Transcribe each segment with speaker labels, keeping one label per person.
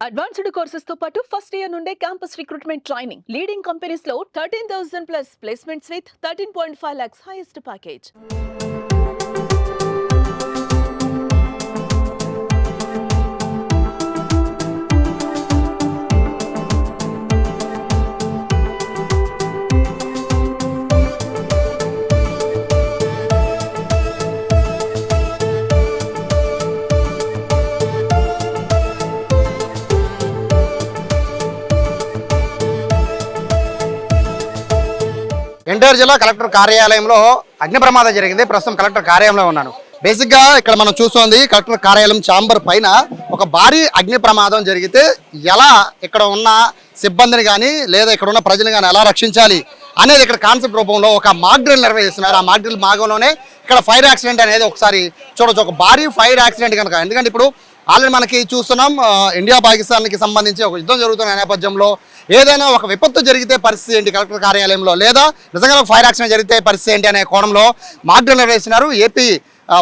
Speaker 1: Advanced courses తో పాటు first year నుండే campus recruitment training leading companies లో 13,000 plus placements with 13.5 lakhs highest package.
Speaker 2: NTR జిల్లా కలెక్టర్ కార్యాలయంలో అగ్ని ప్రమాదం జరిగింది. ప్రస్తుతం కలెక్టర్ కార్యాలయంలో ఉన్నాను. బేసిక్గా ఇక్కడ మనం చూస్తోంది కలెక్టర్ కార్యాలయం ఛాంబర్ పైన ఒక భారీ అగ్ని ప్రమాదం జరిగితే ఎలా ఇక్కడ ఉన్న సిబ్బందిని కానీ లేదా ఇక్కడ ఉన్న ప్రజలు కానీ ఎలా రక్షించాలి అనేది ఇక్కడ కాన్సెప్ట్ రూపంలో ఒక మాక్ డ్రిల్ నిర్వహిస్తున్నారు. ఆ మాక్ డ్రిల్ భాగంలోనే ఇక్కడ ఫైర్ యాక్సిడెంట్ అనేది ఒకసారి చూడొచ్చు. ఒక భారీ ఫైర్ యాక్సిడెంట్ కనుక, ఎందుకంటే ఇప్పుడు ఆల్రెడీ మనకి చూస్తున్నాం ఇండియా పాకిస్తాన్కి సంబంధించి ఒక యుద్ధం జరుగుతున్న నేపథ్యంలో ఏదైనా ఒక విపత్తు జరిగితే పరిస్థితి ఏంటి కలెక్టర్ కార్యాలయంలో, లేదా నిజంగా ఒక ఫైర్ యాక్సిడెంట్ జరిగితే పరిస్థితి ఏంటి అనే కోణంలో మాక్ డ్రిల్ నిర్వహిస్తున్నారు ఏపీ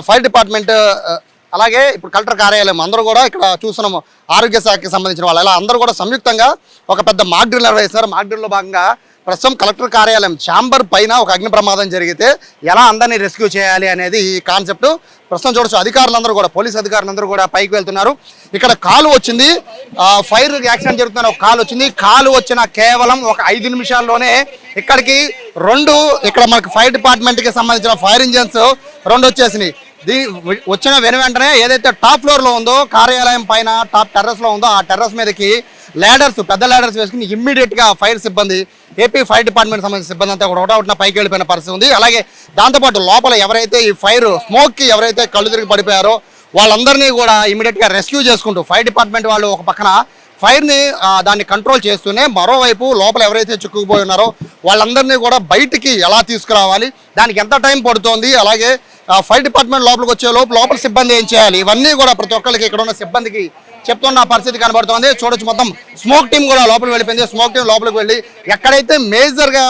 Speaker 2: ఫైర్ డిపార్ట్మెంట్. అలాగే ఇప్పుడు కలెక్టర్ కార్యాలయం అందరూ కూడా ఇక్కడ చూస్తున్నాము ఆరోగ్య శాఖకి సంబంధించిన వాళ్ళు, ఇలా అందరూ కూడా సంయుక్తంగా ఒక పెద్ద మాక్ డ్రిల్ నిర్వహిస్తున్నారు. మాక్ డ్రిల్లో భాగంగా ప్రస్తుతం కలెక్టర్ కార్యాలయం ఛాంబర్ పైన ఒక అగ్ని ప్రమాదం జరిగితే ఎలా అందరినీ రెస్క్యూ చేయాలి అనేది ఈ కాన్సెప్ట్. ప్రస్తుతం చూడొచ్చు అధికారులందరూ కూడా, పోలీస్ అధికారులందరూ కూడా పైకి వెళ్తున్నారు. ఇక్కడ కాలు వచ్చింది, ఫైర్ యాక్సిడెంట్ జరుగుతున్న ఒక కాలు వచ్చింది. కాలు వచ్చిన కేవలం ఒక 5 నిమిషాల్లోనే ఇక్కడికి ఇక్కడ మనకి ఫైర్ డిపార్ట్మెంట్కి సంబంధించిన ఫైర్ ఇంజన్స్ 2 వచ్చేసినాయి. వచ్చిన వెంటనే ఏదైతే టాప్ ఫ్లోర్లో ఉందో కార్యాలయం పైన టాప్ టెర్రస్లో ఉందో ఆ టెర్రస్ మీదకి పెద్ద ల్యాడర్స్ వేసుకుని ఇమ్మీడియట్గా ఫైర్ సిబ్బంది, ఏపీ ఫైర్ డిపార్ట్మెంట్ సంబంధించిన సిబ్బంది అంతా కూడా ఒకటొకటిన పైకి వెళ్ళిపోయిన పరిస్థితి ఉంది. అలాగే దాంతోపాటు లోపల ఎవరైతే ఈ ఫైర్ స్మోక్కి ఎవరైతే కళ్ళు తిరిగి పడిపోయారో వాళ్ళందరినీ కూడా ఇమ్మీడియట్గా రెస్క్యూ చేసుకుంటూ ఫైర్ డిపార్ట్మెంట్ వాళ్ళు ఒక పక్కన ఫైర్ని దాన్ని కంట్రోల్ చేస్తూనే మరోవైపు లోపల ఎవరైతే చిక్కుకుపోయి ఉన్నారో వాళ్ళందరినీ కూడా బయటికి ఎలా తీసుకురావాలి, దానికి ఎంత టైం పడుతోంది, అలాగే ఫైర్ డిపార్ట్మెంట్ లోపలికి వచ్చే లోపల సిబ్బంది ఏం చేయాలి, ఇవన్నీ కూడా ప్రతి ఒక్కరికి ఇక్కడ ఉన్న సిబ్బందికి చెప్తున్న పరిస్థితి కనబడుతోంది. చూడొచ్చు మొత్తం స్మోక్ టీం కూడా లోపలికి వెళ్ళిపోయింది. స్మోక్ టీం లోపలికి వెళ్ళి ఎక్కడైతే మేజర్గా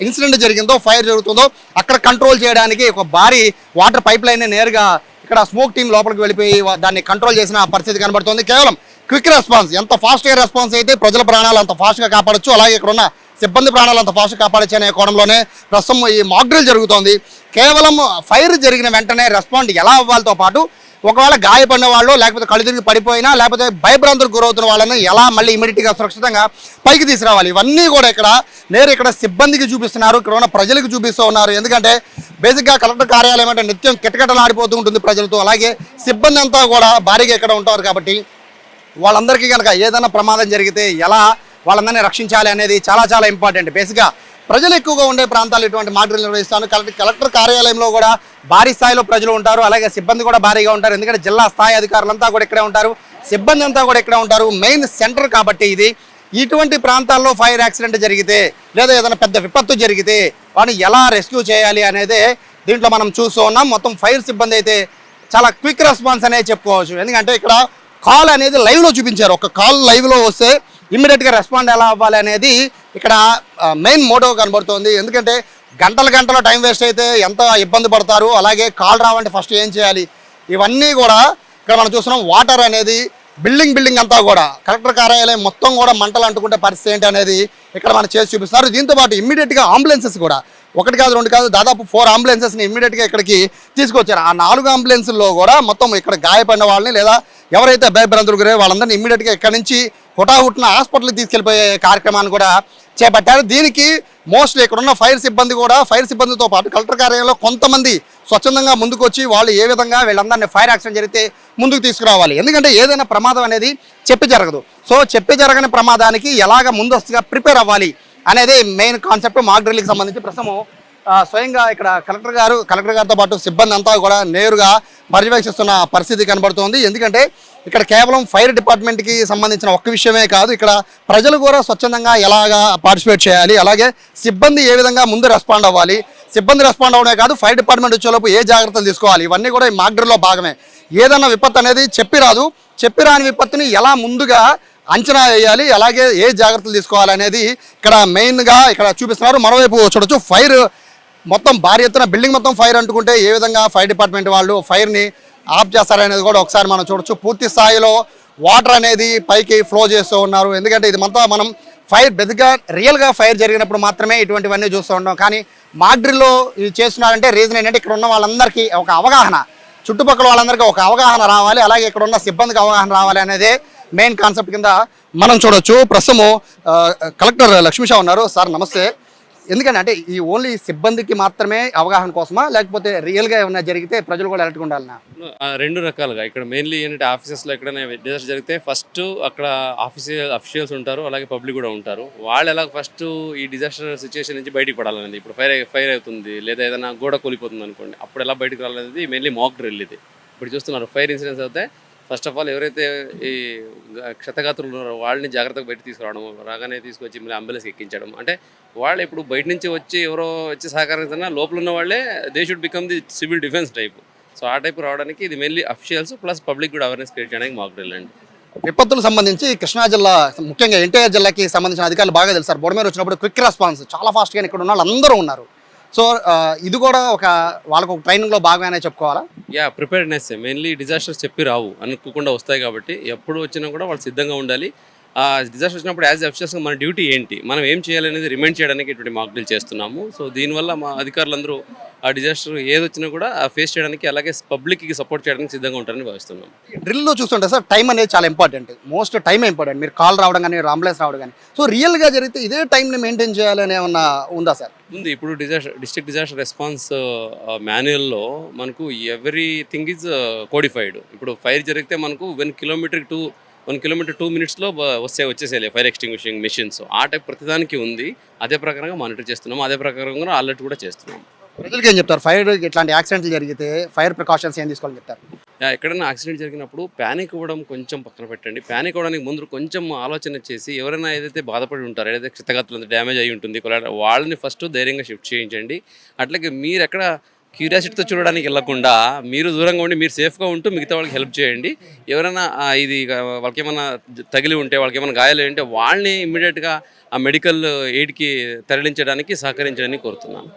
Speaker 2: ఇన్సిడెంట్ జరిగిందో, ఫైర్ జరుగుతుందో అక్కడ కంట్రోల్ చేయడానికి ఒక భారీ వాటర్ పైప్ లైన్ నేరుగా ఇక్కడ స్మోక్ టీం లోపలికి వెళ్ళిపోయి దాన్ని కంట్రోల్ చేసిన పరిస్థితి కనబడుతోంది. కేవలం క్విక్ రెస్పాన్స్, ఎంత ఫాస్ట్గా రెస్పాన్స్ అయితే ప్రజల ప్రాణాలు అంత ఫాస్ట్గా కాపాడచ్చు, అలాగే ఇక్కడ ఉన్న సిబ్బంది ప్రాణాలు అంత ఫాస్ట్గా కాపాడచ్చు అనే కోణంలోనే ప్రస్తుతం ఈ మాక్ డ్రిల్ జరుగుతోంది. కేవలం ఫైర్ జరిగిన వెంటనే రెస్పాండ్ ఎలా అవ్వాలితో పాటు ఒకవేళ గాయపడిన వాళ్ళు, లేకపోతే కళ్ళు తిరిగి పడిపోయినా, లేకపోతే భయభ్రాంతులకు గురవుతున్న వాళ్ళని ఎలా మళ్ళీ ఇమీడియట్గా సురక్షితంగా పైకి తీసుకురావాలి, ఇవన్నీ కూడా ఇక్కడ సిబ్బందికి చూపిస్తున్నారు, ఇక్కడ ఉన్న ప్రజలకు చూపిస్తూ ఉన్నారు. ఎందుకంటే బేసిక్గా కలెక్టర్ కార్యాలయం అంటే నిత్యం కిటకిటలాడిపోతూ ఉంటుంది ప్రజలతో, అలాగే సిబ్బంది అంతా కూడా భారీగా ఇక్కడ ఉంటారు. కాబట్టి వాళ్ళందరికీ కనుక ఏదైనా ప్రమాదం జరిగితే ఎలా వాళ్ళందరినీ రక్షించాలి అనేది చాలా చాలా ఇంపార్టెంట్. బేసిక్గా ప్రజలు ఎక్కువగా ఉండే ప్రాంతాలు ఇటువంటి మాక్ డ్రిల్ నిర్వహిస్తాను. కలెక్టర్ కార్యాలయంలో కూడా భారీ స్థాయిలో ప్రజలు ఉంటారు, అలాగే సిబ్బంది కూడా భారీగా ఉంటారు. ఎందుకంటే జిల్లా స్థాయి అధికారులంతా కూడా ఇక్కడే ఉంటారు, సిబ్బంది అంతా కూడా ఇక్కడే ఉంటారు. మెయిన్ సెంటర్ కాబట్టి ఇది. ఇటువంటి ప్రాంతాల్లో ఫైర్ యాక్సిడెంట్ జరిగితే లేదా ఏదైనా పెద్ద విపత్తు జరిగితే వాటిని ఎలా రెస్క్యూ చేయాలి అనేది దీంట్లో మనం చూస్తూ ఉన్నాం. మొత్తం ఫైర్ సిబ్బంది అయితే చాలా క్విక్ రెస్పాన్స్ అనేది చెప్పుకోవచ్చు. ఎందుకంటే ఇక్కడ కాల్ అనేది లైవ్లో చూపించారు. ఒక కాల్ లైవ్లో వస్తే ఇమ్మీడియట్గా రెస్పాండ్ ఎలా అవ్వాలి అనేది ఇక్కడ మెయిన్ మోటో కనబడుతోంది. ఎందుకంటే గంటల టైం వేస్ట్ అయితే ఎంత ఇబ్బంది పడతారు, అలాగే కాల్ రావంటే ఫస్ట్ ఏం చేయాలి, ఇవన్నీ కూడా ఇక్కడ మనం చూస్తున్నాం. వాటర్ అనేది బిల్డింగ్ అంతా కూడా కలెక్టర్ కార్యాలయం మొత్తం కూడా మంటలు అంటుకుంటే పరిస్థితి ఏంటి అనేది ఇక్కడ మనం చేసి చూపిస్తున్నారు. దీంతోపాటు ఇమ్మీడియట్గా అంబులెన్సెస్ కూడా 1 కాదు 2 కాదు దాదాపు 4 అంబులెన్సెస్ని ఇమ్మీడియట్గా ఇక్కడికి తీసుకొచ్చారు. ఆ 4 అంబులెన్స్లో కూడా మొత్తం ఇక్కడ గాయపడిన వాళ్ళని లేదా ఎవరైతే భయభ్రాంతులకు గురయ్యో వాళ్ళందరినీ ఇమ్మీడియట్గా ఇక్కడి నుంచి హుటాహుటిన హాస్పిటల్కి తీసుకెళ్ళిపోయే కార్యక్రమాన్ని కూడా చేపట్టారు. దీనికి మోస్ట్లీ ఇక్కడ ఉన్న ఫైర్ సిబ్బందితో పాటు కలెక్టర్ కార్యాలయంలో కొంతమంది స్వచ్ఛందంగా ముందుకు వచ్చి వాళ్ళు ఏ విధంగా వీళ్ళందరినీ ఫైర్ యాక్సిడెంట్ జరిగితే ముందుకు తీసుకురావాలి. ఎందుకంటే ఏదైనా ప్రమాదం అనేది చెప్పి జరగదు. సో చెప్పి జరగని ప్రమాదానికి ఎలాగ ముందస్తుగా ప్రిపేర్ అవ్వాలి అనేది మెయిన్ కాన్సెప్ట్. మాక్ డ్రిల్కి సంబంధించి ప్రస్తుతం స్వయంగా ఇక్కడ కలెక్టర్ గారితో పాటు సిబ్బంది అంతా కూడా నేరుగా పర్యవేక్షిస్తున్న పరిస్థితి కనబడుతోంది. ఎందుకంటే ఇక్కడ కేవలం ఫైర్ డిపార్ట్మెంట్కి సంబంధించిన ఒక్క విషయమే కాదు, ఇక్కడ ప్రజలు కూడా స్వచ్ఛందంగా ఎలాగా పార్టిసిపేట్ చేయాలి, అలాగే సిబ్బంది ఏ విధంగా ముందు రెస్పాండ్ అవ్వాలి, సిబ్బంది రెస్పాండ్ అవ్వడమే కాదు ఫైర్ డిపార్ట్మెంట్ వచ్చేలోపు ఏ జాగ్రత్తలు తీసుకోవాలి, ఇవన్నీ కూడా ఈ మాక్ డ్రిల్లో భాగమే. ఏదైనా విపత్తు అనేది చెప్పిరాని విపత్తుని ఎలా ముందుగా అంచనా వేయాలి, అలాగే ఏ జాగ్రత్తలు తీసుకోవాలి అనేది ఇక్కడ మెయిన్గా ఇక్కడ చూపిస్తున్నారు. మరోవైపు చూడొచ్చు ఫైర్ మొత్తం భారీ ఎత్తున బిల్డింగ్ మొత్తం ఫైర్ అంటుకుంటే ఏ విధంగా ఫైర్ డిపార్ట్మెంట్ వాళ్ళు ఫైర్ని ఆఫ్ చేస్తారనేది కూడా ఒకసారి మనం చూడొచ్చు. పూర్తి స్థాయిలో వాటర్ అనేది పైకి ఫ్లో చేస్తూ ఉన్నారు. ఎందుకంటే ఇది మొత్తం మనం ఫైర్ బెదిగా రియల్గా ఫైర్ జరిగినప్పుడు మాత్రమే ఇటువంటివన్నీ చూస్తూ ఉంటాం. కానీ మాక్ డ్రిల్లో ఇది చేస్తున్నారంటే రీజన్ ఏంటంటే ఇక్కడ ఉన్న వాళ్ళందరికీ ఒక అవగాహన, చుట్టుపక్కల వాళ్ళందరికీ ఒక అవగాహన రావాలి, అలాగే ఇక్కడ ఉన్న సిబ్బందికి అవగాహన రావాలి అనేదే మెయిన్ కాన్సెప్ట్ కింద మనం చూడొచ్చు. ప్రస్తుతము కలెక్టర్ లక్ష్మీషా ఉన్నారు. సార్ నమస్తే. ఎందుకంటే అంటే ఈ ఓన్లీ సిబ్బందికి మాత్రమే అవగాహన కోసమా, లేకపోతే రియల్గా ఏమైనా జరిగితే ప్రజలు కూడా అలర్ట్గా ఉండాలన్నా?
Speaker 3: రెండు రకాలుగా ఇక్కడ మెయిన్లీ ఏంటంటే ఆఫీసెస్లో ఎక్కడైనా డిజాస్టర్ జరిగితే ఫస్ట్ అక్కడ అఫీషియల్స్ ఉంటారు, అలాగే పబ్లిక్ కూడా ఉంటారు. వాళ్ళు ఎలా ఫస్ట్ ఈ డిజాస్టర్ సిచ్యువేషన్ నుంచి బయటికి పడాలనేది, ఇప్పుడు ఫైర్ అవుతుంది లేదా ఏదైనా గోడ కూలిపోతుంది అనుకోండి, అప్పుడు ఎలా బయటకు రావాలనేది మెయిన్లీ మాక్ డ్రిల్ ఇది. ఇప్పుడు చూస్తున్నారు ఫైర్ ఇన్సిడెంట్స్ అయితే ఫస్ట్ ఆఫ్ ఆల్ ఎవరైతే ఈ క్షతగాత్రులు ఉన్నారో వాళ్ళని జాగ్రత్తగా బయట తీసుకురావడం, రాగానే తీసుకొచ్చి మళ్ళీ అంబులెన్స్ ఎక్కించడం. అంటే వాళ్ళు ఇప్పుడు బయట నుంచి వచ్చి ఎవరో వచ్చి సహకరించినా లోపల ఉన్న వాళ్ళే they should become the civil defence type. So ఆ టైప్ రావడానికి ఇది మెయిన్లీ అఫీషియల్స్ ప్లస్ పబ్లిక్ కూడా అవేర్నెస్ క్రియేట్ చేయడానికి మాక్ డ్రిల్ అండి.
Speaker 2: విపత్తులకు సంబంధించి కృష్ణా జిల్లా, ముఖ్యంగా ఎన్టీఆర్ జిల్లాకి సంబంధించిన అధికారులు బాగా తెలుసు. బొడమేరు వచ్చినప్పుడు క్విక్ రెస్పాన్స్ చాలా ఫాస్ట్గా ఇక్కడ ఉన్న వాళ్ళు అందరూ ఉన్నారు. సో ఇది కూడా వాళ్ళకు ఒక ట్రైనింగ్లో భాగమే చెప్పుకోవాలా?
Speaker 3: ప్రిపేర్డ్నెస్ మెయిన్లీ డిజాస్టర్స్ చెప్పి రావు, అనుకోకుండా వస్తాయి కాబట్టి ఎప్పుడు వచ్చినా కూడా వాళ్ళు సిద్ధంగా ఉండాలి. ఆ డిజాస్టర్ వచ్చినప్పుడు యాజ్ అఫీషియల్స్గా మన డ్యూటీ ఏంటి, మనం ఏం చేయాలనేది రిమైండ్ చేయడానికి ఇటువంటి మాక్ డ్రిల్ చేస్తున్నాము. సో దీనివల్ల మా అధికారులందరూ ఆ డిజాస్టర్ ఏది వచ్చినా కూడా ఫేస్ చేయడానికి, అలాగే పబ్లిక్కి సపోర్ట్ చేయడానికి సిద్ధంగా ఉంటారని భావిస్తున్నాం.
Speaker 2: డ్రిల్లో చూస్తుంటే సార్ టైం అనేది చాలా ఇంపార్టెంట్, మోస్ట్ టైం ఇంపార్టెంట్. మీరు కాల్ రావడం కానీ అంబులెన్స్ రావడం కానీ, సో రియల్గా జరిగితే ఇదే టైంని మెయింటైన్ చేయాలని ఏమన్నా ఉందా సార్?
Speaker 3: ఉంది. ఇప్పుడు డిస్ట్రిక్ట్ డిజాస్టర్ రెస్పాన్స్ మాన్యువల్లో మనకు ఎవ్రీథింగ్ ఈజ్ కోడిఫైడ్. ఇప్పుడు ఫైర్ జరిగితే మనకు 1 కిలోమీటర్ 2 మినిట్స్లో వచ్చేసేయాలి ఫైర్ ఎక్స్టింగ్విషింగ్ మిషన్స్. ఆ టైప్ ప్రతిదానికి ఉంది. అదే ప్రకారంగా మానిటర్ చేస్తున్నాము, అదే ప్రకారంగా అలర్ట్ కూడా చేస్తున్నాం.
Speaker 2: ప్రజలకు ఏం చెప్తారు? ఫైర్ ఇట్లాంటి యాక్సిడెంట్లు జరిగితే ఫైర్ ప్రికాషన్స్ ఏం తీసుకోవాలని చెప్తారు?
Speaker 3: ఎక్కడైనా యాక్సిడెంట్ జరిగినప్పుడు ప్యానిక్ అవ్వడం కొంచెం పక్కన పెట్టండి. ప్యానిక్ అవ్వడానికి ముందు కొంచెం ఆలోచన చేసి ఎవరైనా ఏదైతే బాధపడి ఉంటారో, ఏదైతే క్షతగాత్రులు డ్యామేజ్ అయ్యి ఉంటుంది వాళ్ళని ఫస్ట్ ధైర్యంగా షిఫ్ట్ చేయించండి. అట్లాగే మీరు ఎక్కడ క్యూరియాసిటీతో చూడడానికి వెళ్ళకుండా మీరు దూరంగా ఉండి మీరు సేఫ్గా ఉంటూ మిగతా వాళ్ళకి హెల్ప్ చేయండి. ఎవరైనా ఇది వాళ్ళకి ఏమైనా తగిలి ఉంటే, వాళ్ళకి ఏమైనా గాయాలు ఉంటే వాళ్ళని ఇమ్మీడియట్గా ఆ మెడికల్ ఎయిడ్కి తరలించడానికి సహకరించడానికి కోరుతున్నాను.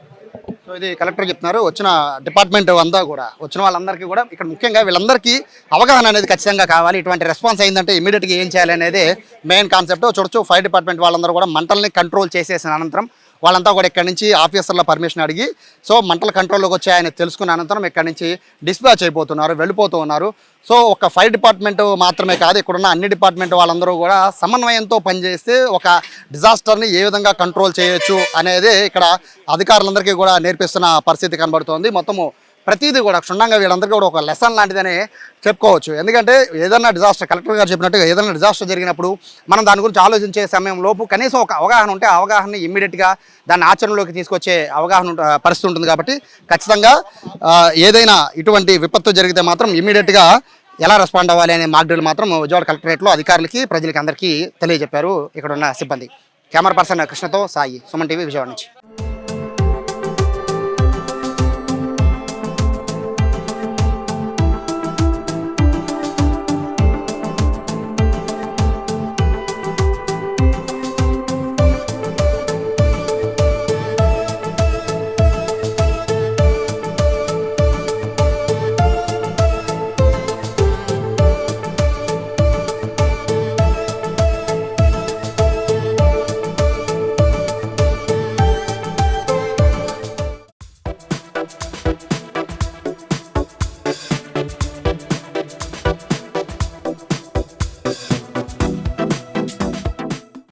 Speaker 2: సో ఇది కలెక్టర్ చెప్తున్నారు. వచ్చిన డిపార్ట్మెంట్ అంతా కూడా, వచ్చిన వాళ్ళందరికీ కూడా ఇక్కడ ముఖ్యంగా వీళ్ళందరికీ అవగాహన అనేది ఖచ్చితంగా కావాలి. ఇటువంటి రెస్పాన్స్ అయిందంటే ఇమీడియట్గా ఏం చేయాలి అనేది మెయిన్ కాన్సెప్ట్. చూడొచ్చు ఫైర్ డిపార్ట్మెంట్ వాళ్ళందరూ కూడా మంటల్ని కంట్రోల్ చేసేసిన అనంతరం వాళ్ళంతా కూడా ఇక్కడ నుంచి ఆఫీసర్ల పర్మిషన్ అడిగి, సో మంటల కంట్రోల్లోకి వచ్చాయని తెలుసుకున్న అనంతరం ఇక్కడ నుంచి డిస్పాచ్ అయిపోతున్నారు, వెళ్ళిపోతూ ఉన్నారు. సో ఒక ఫైర్ డిపార్ట్మెంట్ మాత్రమే కాదు, ఇక్కడున్న అన్ని డిపార్ట్మెంట్ వాళ్ళందరూ కూడా సమన్వయంతో పనిచేస్తే ఒక డిజాస్టర్ని ఏ విధంగా కంట్రోల్ చేయొచ్చు అనేది ఇక్కడ అధికారులందరికీ కూడా నేర్పిస్తున్న పరిస్థితి కనబడుతోంది. మొత్తము ప్రతిదీ కూడా క్షుణ్ణంగా వీళ్ళందరికీ కూడా ఒక లెసన్ లాంటిదని చెప్పుకోవచ్చు. ఎందుకంటే ఏదైనా డిజాస్టర్, కలెక్టర్ గారు చెప్పినట్టుగా ఏదైనా డిజాస్టర్ జరిగినప్పుడు మనం దాని గురించి ఆలోచించే సమయం లోపు కనీసం ఒక అవగాహన ఉంటే ఆ అవగాహనని ఇమ్మీడియట్గా దాన్ని ఆచరణలోకి తీసుకొచ్చే అవగాహన పరిస్థితి ఉంటుంది. కాబట్టి ఖచ్చితంగా ఏదైనా ఇటువంటి విపత్తు జరిగితే మాత్రం ఇమ్మీడియట్గా ఎలా రెస్పాండ్ అవ్వాలి అనే మాక్ డ్రిల్ మాత్రం విజయవాడ కలెక్టరేట్లో అధికారులకి, ప్రజలకి అందరికీ తెలియజెప్పారు ఇక్కడ ఉన్న సిబ్బంది. కెమెరా పర్సన్ కృష్ణతో సాయి, సుమన్ టీవీ, విజయవాడ నుంచి.